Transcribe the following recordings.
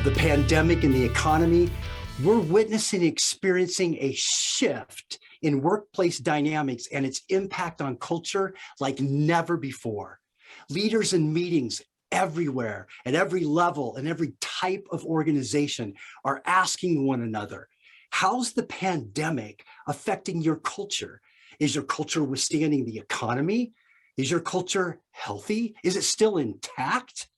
of the pandemic and the economy, we're witnessing and experiencing a shift in workplace dynamics and its impact on culture like never before. Leaders in meetings everywhere, at every level and every type of organization are asking one another, how's the pandemic affecting your culture? Is your culture withstanding the economy? Is your culture healthy? Is it still intact?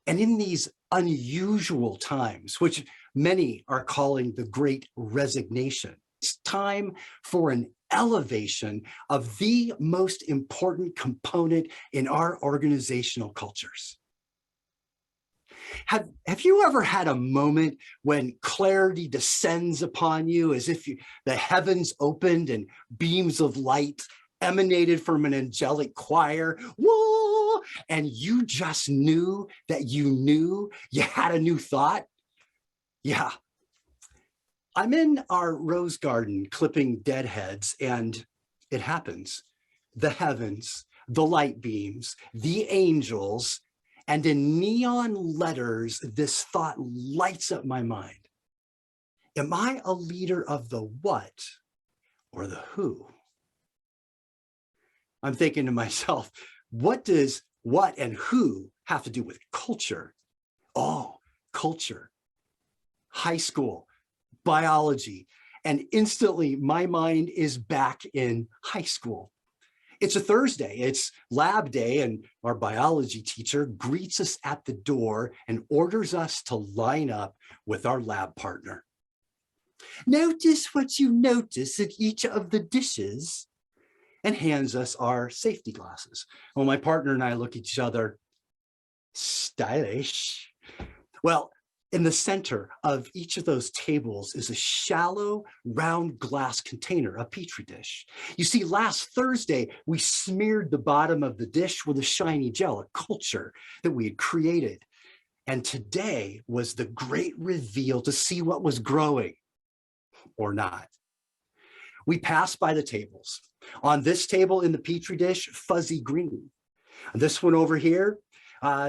And in these unusual times, which many are calling the Great Resignation, it's time for an elevation of the most important component in our organizational cultures. Have you ever had a moment when clarity descends upon you as if the heavens opened and beams of light emanated from an angelic choir? Whoa! And you just knew that you had a new thought? Yeah. I'm in our rose garden clipping deadheads, and it happens. The heavens, the light beams, the angels, and in neon letters, this thought lights up my mind. Am I a leader of the what or the who? I'm thinking to myself, what does what and who have to do with culture? Oh, culture, high school, biology, and instantly my mind is back in high school. It's a Thursday, it's lab day, and our biology teacher greets us at the door and orders us to line up with our lab partner. Notice what you notice at each of the dishes, and hands us our safety glasses. Well, my partner and I look at each other, stylish. Well, in the center of each of those tables is a shallow, round glass container, a petri dish. You see, last Thursday, we smeared the bottom of the dish with a shiny gel, a culture that we had created. And today was the great reveal to see what was growing or not. We passed by the tables. On this table in the petri dish, fuzzy green. This one over here,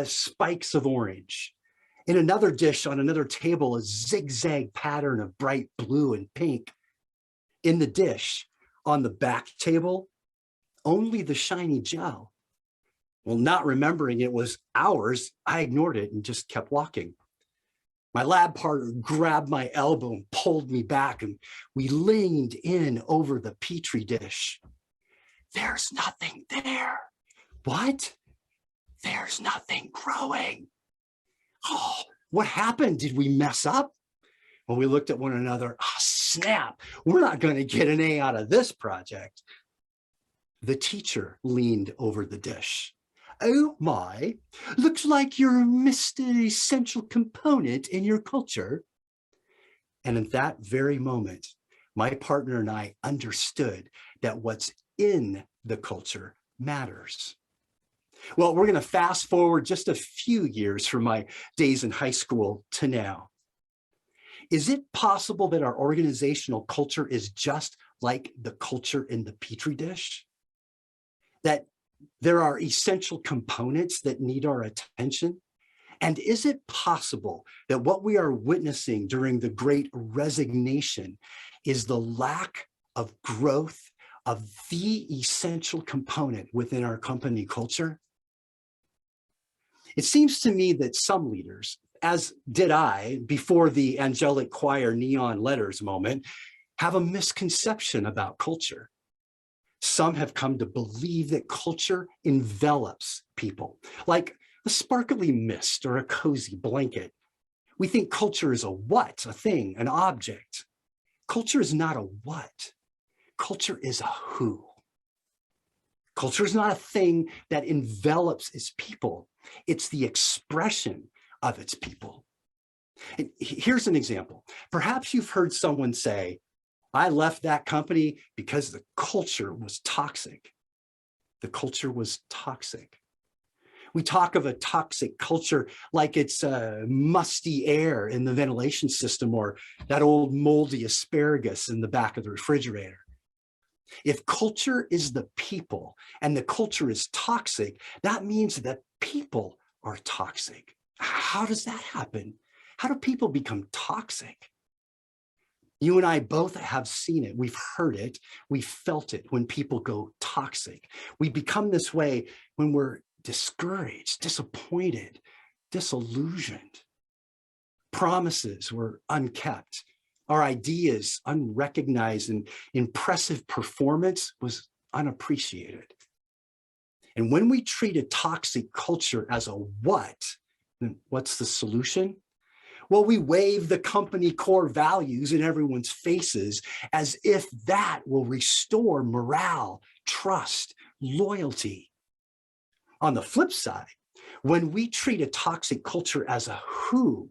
spikes of orange. In another dish on another table, a zigzag pattern of bright blue and pink. In the dish, on the back table, only the shiny gel. Well, not remembering it was ours, I ignored it and just kept walking. My lab partner grabbed my elbow and pulled me back, and we leaned in over the petri dish. There's nothing there. What? There's nothing growing. Oh, what happened? Did we mess up? Well, we looked at one another. Oh, snap. We're not going to get an A out of this project. The teacher leaned over the dish. Oh my, looks like you're missed an essential component in your culture. And in that very moment, my partner and I understood that what's in the culture matters. Well, we're going to fast forward just a few years from my days in high school to now. Is it possible that our organizational culture is just like the culture in the petri dish? That there are essential components that need our attention? And is it possible that what we are witnessing during the Great Resignation is the lack of growth of the essential component within our company culture? It seems to me that some leaders, as did I before the angelic choir neon letters moment, have a misconception about culture. Some have come to believe that culture envelops people, like a sparkly mist or a cozy blanket. We think culture is a what, a thing, an object. Culture is not a what. Culture is a who. Culture is not a thing that envelops its people. It's the expression of its people. And here's an example. Perhaps you've heard someone say, I left that company because the culture was toxic. The culture was toxic. We talk of a toxic culture like it's musty air in the ventilation system or that old moldy asparagus in the back of the refrigerator. If culture is the people and the culture is toxic, that means that people are toxic. How does that happen? How do people become toxic? You and I both have seen it. We've heard it. We've felt it when people go toxic. We become this way when we're discouraged, disappointed, disillusioned. Promises were unkept. Our ideas unrecognized, and impressive performance was unappreciated. And when we treat a toxic culture as a what, then what's the solution? Well, we wave the company core values in everyone's faces as if that will restore morale, trust, loyalty. On the flip side, when we treat a toxic culture as a who,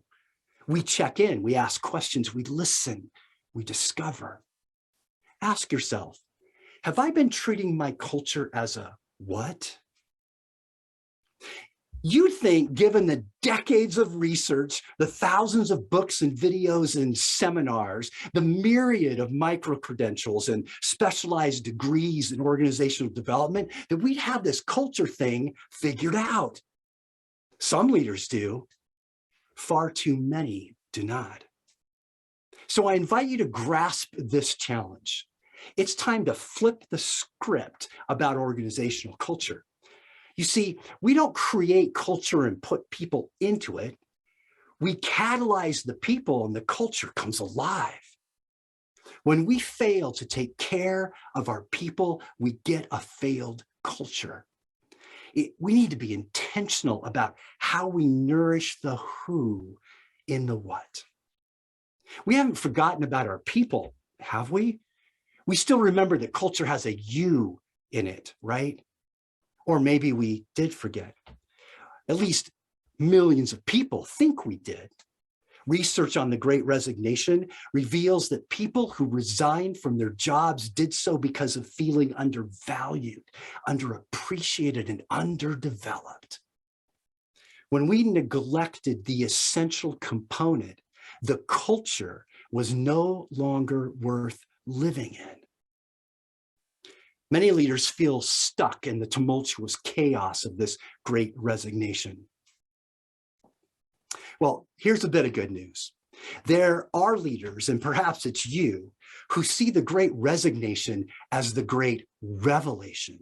we check in, we ask questions, we listen, we discover. Ask yourself, have I been treating my culture as a what? You'd think, given the decades of research, the thousands of books and videos and seminars, the myriad of micro-credentials and specialized degrees in organizational development, that we'd have this culture thing figured out. Some leaders do. Far too many do not. So I invite you to grasp this challenge. It's time to flip the script about organizational culture. You see, we don't create culture and put people into it. We catalyze the people and the culture comes alive. When we fail to take care of our people, we get a failed culture. We need to be intentional about how we nourish the who in the what. We haven't forgotten about our people, have we? We still remember that culture has a you in it, right? Or maybe we did forget. At least millions of people think we did. Research on the Great Resignation reveals that people who resigned from their jobs did so because of feeling undervalued, underappreciated, and underdeveloped. When we neglected the essential component, the culture was no longer worth living in. Many leaders feel stuck in the tumultuous chaos of this Great Resignation. Well, here's a bit of good news. There are leaders, and perhaps it's you, who see the Great Resignation as the Great Revelation.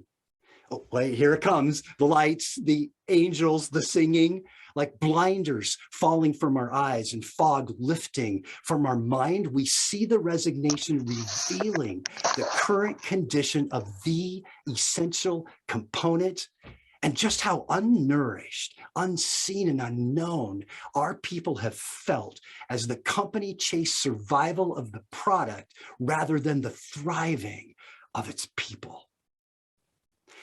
Oh, wait, here it comes. The lights, the angels, the singing, like blinders falling from our eyes and fog lifting from our mind. We see the resignation revealing the current condition of the essential component and just how unnourished, unseen, and unknown our people have felt as the company chased survival of the product rather than the thriving of its people.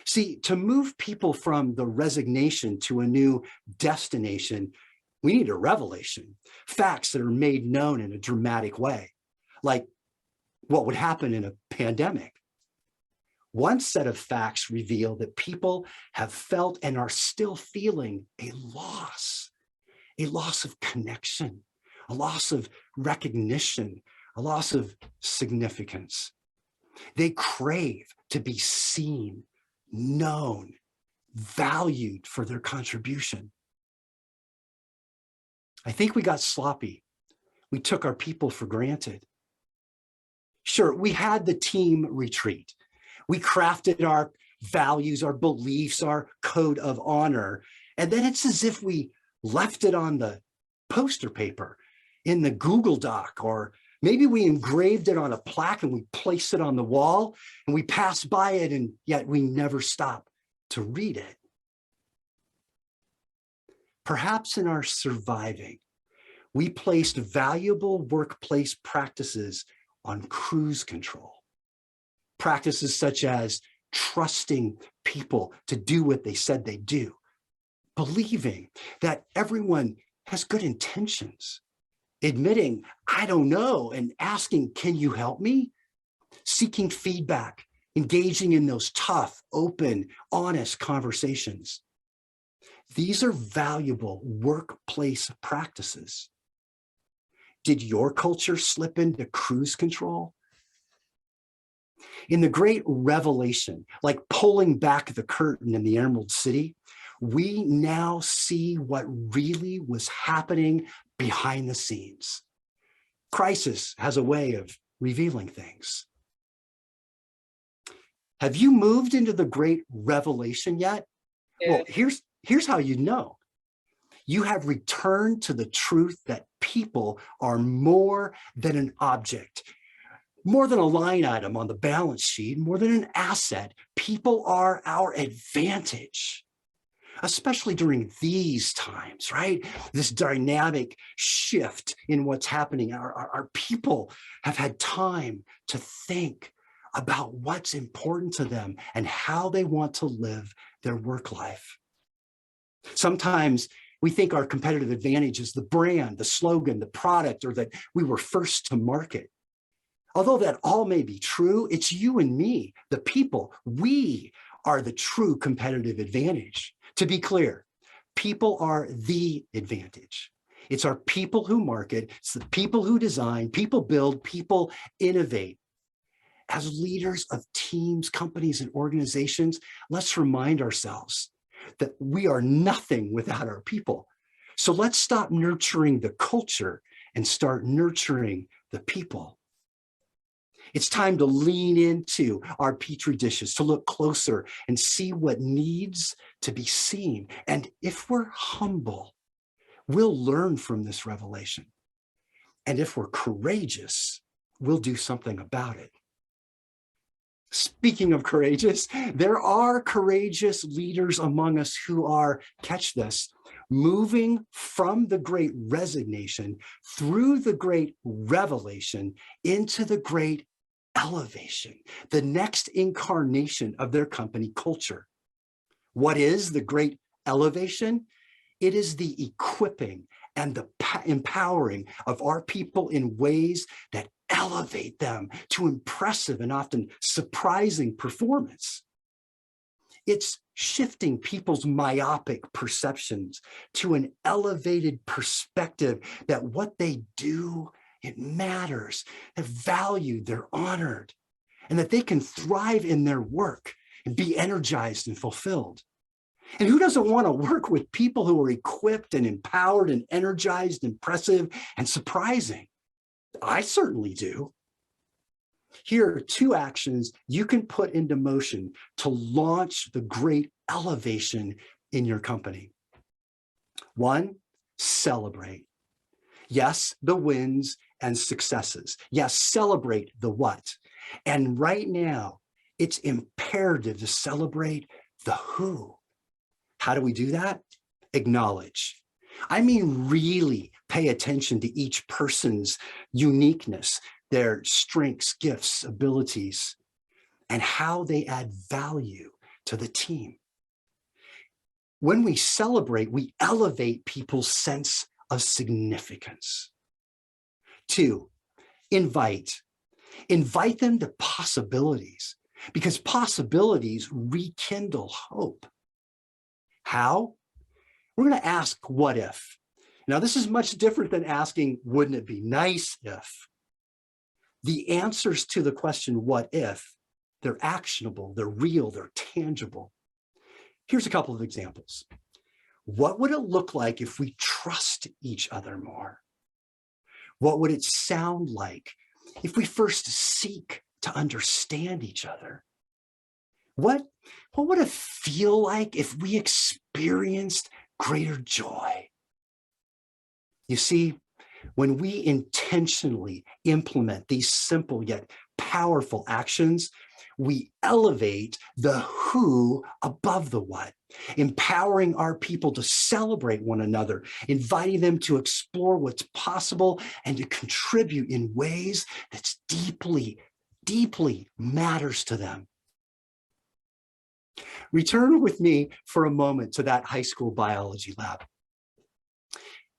See, to move people from the resignation to a new destination, we need a revelation, facts that are made known in a dramatic way, like what would happen in a pandemic. One set of facts reveal that people have felt and are still feeling a loss of connection, a loss of recognition, a loss of significance. They crave to be seen, known, valued for their contribution. I think we got sloppy. We took our people for granted. Sure, we had the team retreat. We crafted our values, our beliefs, our code of honor. And then it's as if we left it on the poster paper in the Google Doc, or maybe we engraved it on a plaque and we placed it on the wall and we passed by it, and yet we never stopped to read it. Perhaps in our surviving, we placed valuable workplace practices on cruise control. Practices such as trusting people to do what they said they do, believing that everyone has good intentions, admitting, I don't know, and asking, can you help me? Seeking feedback, engaging in those tough, open, honest conversations. These are valuable workplace practices. Did your culture slip into cruise control? In the Great Revelation, like pulling back the curtain in the Emerald City, we now see what really was happening behind the scenes. Crisis has a way of revealing things. Have you moved into the Great Revelation yet? Well, here's how you know. You have returned to the truth that people are more than an object, more than a line item on the balance sheet, more than an asset. People are our advantage, especially during these times, right? This dynamic shift in what's happening. Our people have had time to think about what's important to them and how they want to live their work life. Sometimes we think our competitive advantage is the brand, the slogan, the product, or that we were first to market. Although that all may be true, it's you and me, the people. We are the true competitive advantage. To be clear, people are the advantage. It's our people who market, it's the people who design, people build, people innovate. As leaders of teams, companies, and organizations, let's remind ourselves that we are nothing without our people. So let's stop nurturing the culture and start nurturing the people. It's time to lean into our petri dishes, to look closer and see what needs to be seen. And if we're humble, we'll learn from this revelation. And if we're courageous, we'll do something about it. Speaking of courageous, there are courageous leaders among us who are, catch this, moving from the Great Resignation through the Great Revelation into the Great Elevation, the next incarnation of their company culture. What is the Great Elevation? It is the equipping and the empowering of our people in ways that elevate them to impressive and often surprising performance. It's shifting people's myopic perceptions to an elevated perspective that what they do, it matters, they're valued, they're honored, and that they can thrive in their work and be energized and fulfilled. And who doesn't want to work with people who are equipped and empowered and energized, impressive, and surprising? I certainly do. Here are two actions you can put into motion to launch the Great Elevation in your company. One, celebrate. Yes, the wins and successes. Yes, celebrate the what. And right now, it's imperative to celebrate the who. How do we do that? Acknowledge. I mean, really pay attention to each person's uniqueness, their strengths, gifts, abilities, and how they add value to the team. When we celebrate, we elevate people's sense of significance. Two, invite. Invite them to possibilities, because possibilities rekindle hope. How? We're going to ask, what if? Now, this is much different than asking, wouldn't it be nice if? The answers to the question, what if, they're actionable, they're real, they're tangible. Here's a couple of examples. What would it look like if we trust each other more? What would it sound like if we first seek to understand each other? What would it feel like if we experienced greater joy? You see, when we intentionally implement these simple yet powerful actions, we elevate the who above the what, empowering our people to celebrate one another, inviting them to explore what's possible and to contribute in ways that's deeply, deeply matters to them. Return with me for a moment to that high school biology lab.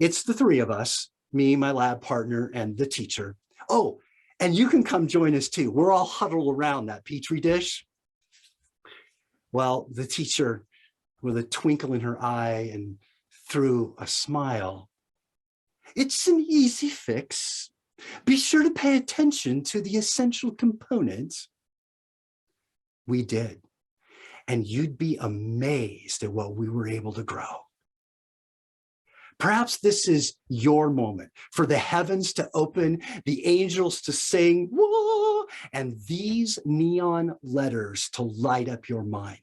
It's the three of us, me, my lab partner, and the teacher. Oh, and you can come join us too. We're all huddled around that Petri dish. Well, the teacher, with a twinkle in her eye and through a smile, it's an easy fix. Be sure to pay attention to the essential components. We did. And you'd be amazed at what we were able to grow. Perhaps this is your moment for the heavens to open, the angels to sing, whoa, and these neon letters to light up your mind.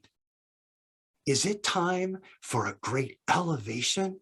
Is it time for a great elevation?